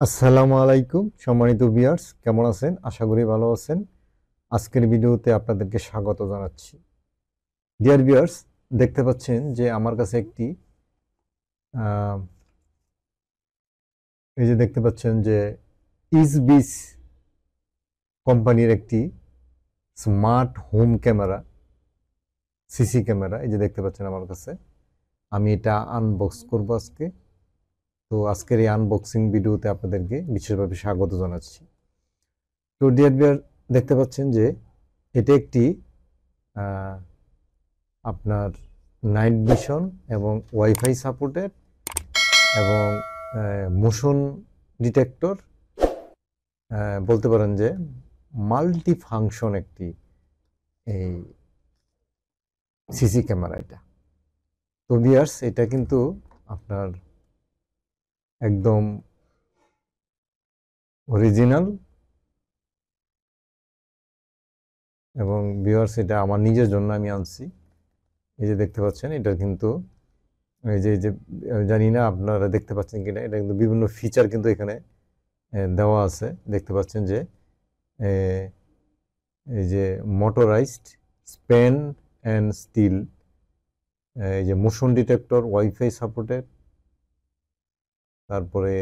আসসালামু আলাইকুম সম্মানিত ভিউয়ার্স, কেমন আছেন? আশা করি ভালো আছেন। আজকের ভিডিওতে আপনাদেরকে স্বাগত জানাচ্ছি। ডিয়ার ভিউয়ার্স, দেখতে পাচ্ছেন যে আমার কাছে একটি আহ, এই যে দেখতে পাচ্ছেন যে ইসবিস কোম্পানির একটি smart home camera, CC camera, এই যে দেখতে পাচ্ছেন আমার কাছে। আমি এটা আনবক্স করব আজকে। তো আজকের এই আনবক্সিং ভিডিওতে আপনাদেরকে বিশেষভাবে স্বাগত জানাচ্ছি। তো ডিয়ার ভিউয়ার, দেখতে পাচ্ছেন যে এটা একটি আপনার নাইট ভিশন এবং ওয়াইফাই সাপোর্টেড এবং মোশন ডিটেক্টর, বলতে পারেন যে মাল্টি ফাংশন একটি এই সিসি ক্যামেরা। এটা তো ভিউয়ার্স, এটা কিন্তু আপনার একদম অরিজিনাল এবং ভিউয়ার্স এটা আমার নিজের জন্য আমি আনছি। এই যে দেখতে পাচ্ছেন, এটা কিন্তু এই যে জানি না আপনারা দেখতে পাচ্ছেন কিনা, এটা কিন্তু বিভিন্ন ফিচার কিন্তু এখানে দেওয়া আছে। দেখতে পাচ্ছেন যে এই যে মোটরাইজড স্পেন অ্যান্ড স্টিল, এই যে মোশন ডিটেক্টর, ওয়াইফাই সাপোর্টেড, তারপরে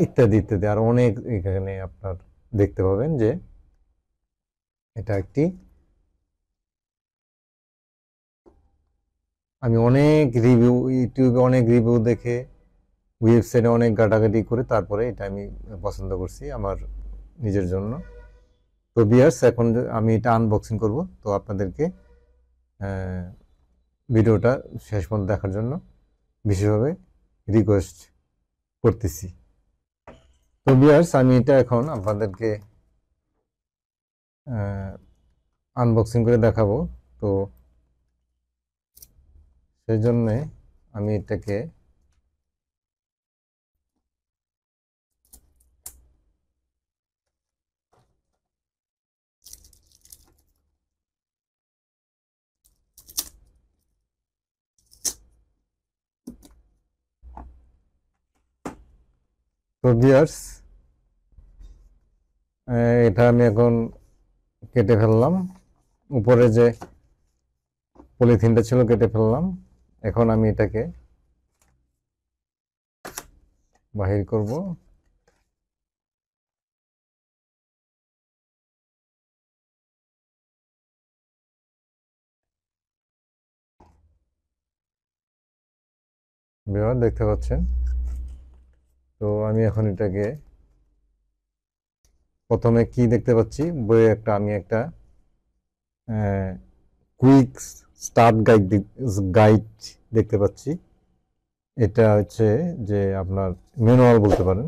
ইত্যাদি ইত্যাদি আর অনেক এখানে আপনার দেখতে পাবেন যে এটা একটি, আমি অনেক রিভিউ, ইউটিউবে অনেক রিভিউ দেখে, ওয়েবসাইটে অনেক ঘাটাঘাটি করে তারপরে এটা আমি পছন্দ করছি আমার নিজের জন্য। তো ভিউয়ার্স, এখন আমি এটা আনবক্সিং করব। তো আপনাদেরকে ভিডিওটা শেষ পর্যন্ত দেখার জন্য বিশেষভাবে রিকোয়েস্ট করতেছি। তো ভিউয়ার্স, আমি এটা এখন আপনাদেরকে আনবক্সিং করে দেখাবো। তো সেই জন্যে আমি এটাকে তো ভিউয়ার্স, এটা আমি এখন কেটে ফেললাম। উপরে যে পলিথিনটা ছিল কেটে ফেললাম। এখন আমি এটাকে বাহির করব। ভিউয়ার দেখতে পাচ্ছেন। তো আমি এখন এটাকে প্রথমে কি দেখতে পাচ্ছি, বইয়ে আমি একটা কুইক স্টার্ট গাইড দেখতে পাচ্ছি। এটা হচ্ছে যে আপনার ম্যানুয়াল বলতে পারেন,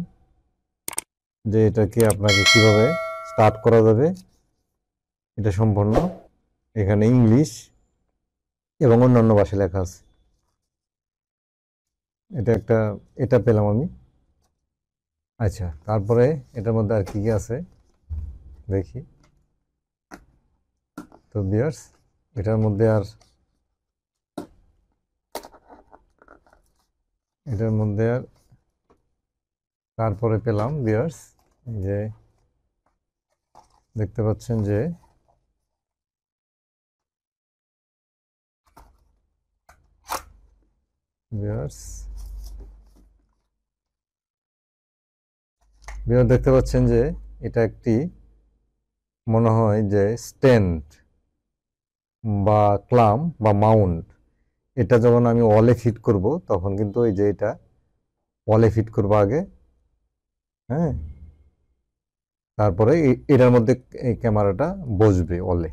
যে এটাকে আপনাকে কিভাবে স্টার্ট করা যাবে। এটা সম্পূর্ণ এখানে ইংলিশ এবং অন্যান্য ভাষায় লেখা আছে। এটা পেলাম আমি। আচ্ছা, তারপরে এটার মধ্যে আর কি কি আছে দেখি। তো ভিউয়ার্স, এটার মধ্যে আর তারপরে পেলাম ভিউয়ার্স, যে দেখতে পাচ্ছেন যে ভিউয়ার্স দেখতে পাচ্ছেন যে এটা একটি মনে হয় যে স্ট্যান্ড বা ক্লাম বা মাউন্ট। এটা যখন আমি ওয়ালে ফিট করব তখন কিন্তু এই যে এটা ওয়ালে ফিট করবো আগে, হ্যাঁ, তারপরে এটার মধ্যে এই ক্যামেরাটা বসবে ওয়ালে,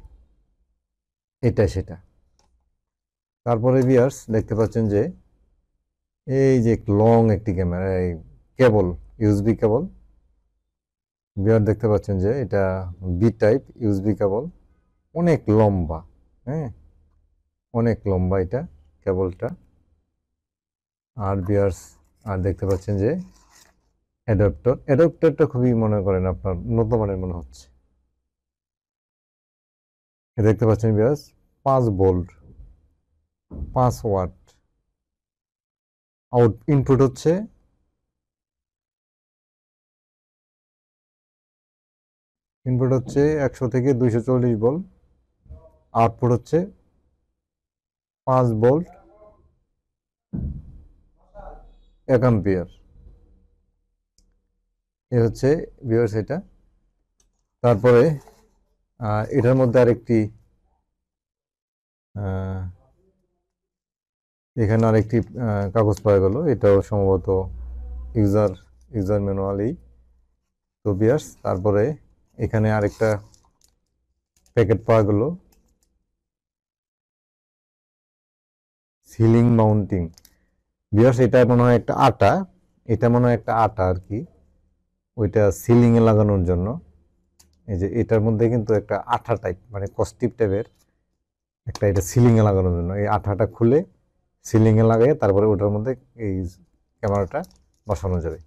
এটা সেটা। তারপরে ভিউয়ার্স দেখতে পাচ্ছেন যে এই যে লং একটি ক্যামেরা, এই কেবল, ইউএসবি কেবল। ভিউয়ার দেখতে পাচ্ছেন যে এটা বি টাইপ ইউএসবি কেবল, অনেক লম্বা, হ্যাঁ, অনেক লম্বা এটা কেবলটা। আর ভিউয়ার্স, আর দেখতে পাচ্ছেন যে অ্যাডাপ্টারটা খুবই মনে করেন আপনার উন্নত মানের মনে হচ্ছে। দেখতে পাচ্ছেন ভিউয়ার্স, 5 ভোল্ট, 5 ওয়াট। ইনপুট হচ্ছে ইনপুট হচ্ছে 100 থেকে 240 ভোল্ট, আউটপুট হচ্ছে 5 ভোল্ট 1 অ্যাম্পিয়ার। এ হচ্ছে ভিউয়ার্স এটা। তারপরে এটার মধ্যে আরেকটি এখানে আরেকটি কাগজ পাওয়া গেল, এটাও সম্ভবত ইউজার ম্যানুয়ালই। তো ভিউয়ার্স তারপরে এখানে আরেকটা প্যাকেট পাওয়া গেল, সিলিং মাউন্টিং। ভিউয়ার্স এটা মনে হয় একটা আটা, আর কি, ওইটা সিলিং এ লাগানোর জন্য। এই যে এটার মধ্যে কিন্তু একটা আঠা টাইপ, মানে কস্টিপ টাইপের একটা, এটা সিলিং এ লাগানোর জন্য। এই আঠাটা খুলে সিলিং এ লাগাই তারপরে ওটার মধ্যে এই ক্যামেরাটা বসানো যাবে।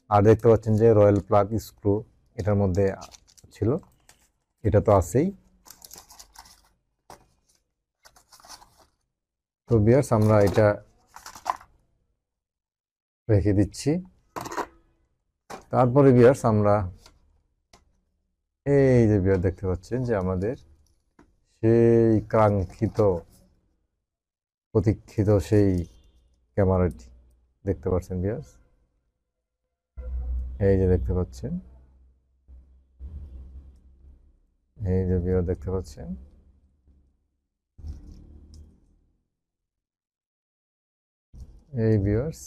আর দেখতে পাচ্ছেন যে রয়্যাল প্লাগ স্ক্রু এটার মধ্যে ছিল, এটা তো আছেই। তো ভিউয়ার্স আমরা এটা রেখে দিচ্ছি। তারপরে ভিউয়ার্স আমরা এই যে ভিউয়ার দেখতে পাচ্ছেন যে আমাদের সেই কাঙ্ক্ষিত প্রতীক্ষিত সেই ক্যামেরাটি দেখতে পাচ্ছেন ভিউয়ার্স, এই যে দেখতে পাচ্ছেন, এই যে ভিউয়ার দেখতে পাচ্ছেন। এই ভিউয়ার্স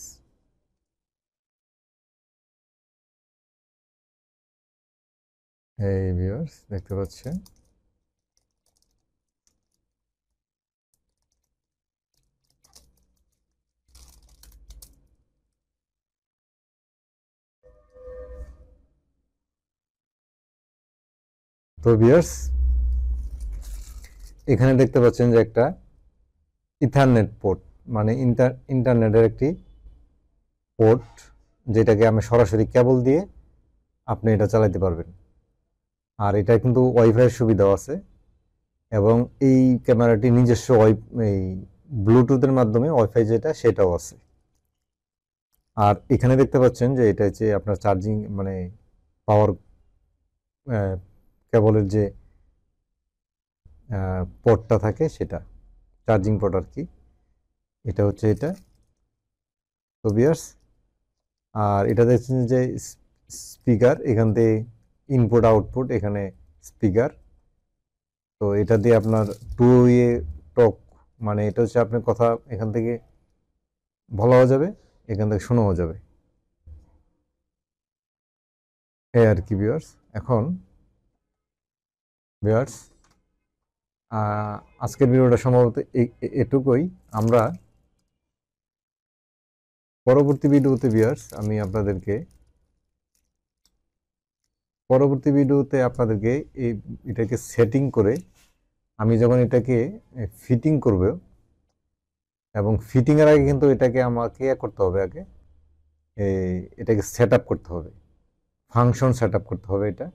দেখতে পাচ্ছেন। তো ভিউয়ার্স এখানে দেখতে পাচ্ছেন যে একটা ইথারনেট পোর্ট, মানে ইন্টারনেটের একটি পোর্ট, যেটাকে আমি সরাসরি কেবল দিয়ে আপনি এটা চালাতে পারবেন। আর এটা কিন্তু ওয়াইফাইয়ের সুবিধাও আছে, এবং এই ক্যামেরাটি নিজস্ব এই ব্লুটুথের মাধ্যমে ওয়াইফাই যেটা সেটাও আছে। আর এখানে দেখতে পাচ্ছেন যে এটা হচ্ছে আপনার চার্জিং, মানে পাওয়ার কেবলের যে পোর্টটা থাকে সেটা, চার্জিং পোর্ট আর কি, এটা হচ্ছে এটা। তো ভিউয়ার্স আর এটা দেখছেন যে স্পিকার, এখান থেকে ইনপুট আউটপুট, এখানে স্পিকার। তো এটা দিয়ে আপনার টু ওয়ে টক, মানে এটা হচ্ছে আপনার কথা এখান থেকে বলাও যাবে, এখান থেকে শোনাও যাবে, এই আর কি ভিউয়ার্স। এখন ভিউয়ার্স আজকের ভিডিওটা সম্ভবত এটুকুই। আমরা পরবর্তী ভিডিওতে ভিউয়ার্স আপনাদেরকে এটাকে সেটিং করে, আমি যখন এটাকে ফিটিং করব, এবং ফিটিংয়ের আগে কিন্তু এটাকে আমাকে করতে হবে, আগে এটাকে সেট আপ করতে হবে, ফাংশন সেট আপ করতে হবে এটা।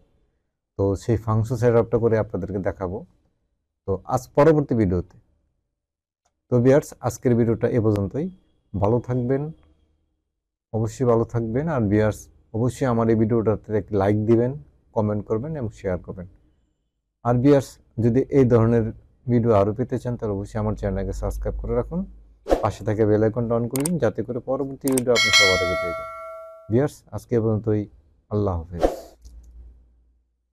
তো সেই ফাংশন সেট আপটা করে আপনাদেরকে দেখাবো তো পরবর্তী ভিডিওতে। তো ভিউয়ার্স আজকের ভিডিওটা এ পর্যন্তই। ভালো থাকবেন, অবশ্যই ভালো থাকবেন। আর ভিউয়ার্স অবশ্যই আমার এই ভিডিওটাতে একটি লাইক দিবেন, কমেন্ট করবেন এবং শেয়ার করবেন। আর ভিউয়ার্স যদি এই ধরনের ভিডিও আরও পেতে চান তাহলে অবশ্যই আমার চ্যানেলকে সাবস্ক্রাইব করে রাখুন, পাশে থেকে বেল আইকনটা অন করে দিন, যাতে করে পরবর্তী ভিডিও আপনি সবার আগে পেয়ে যান। ভিউয়ার্স আজকে এ পর্যন্তই। আল্লাহ হাফেজ।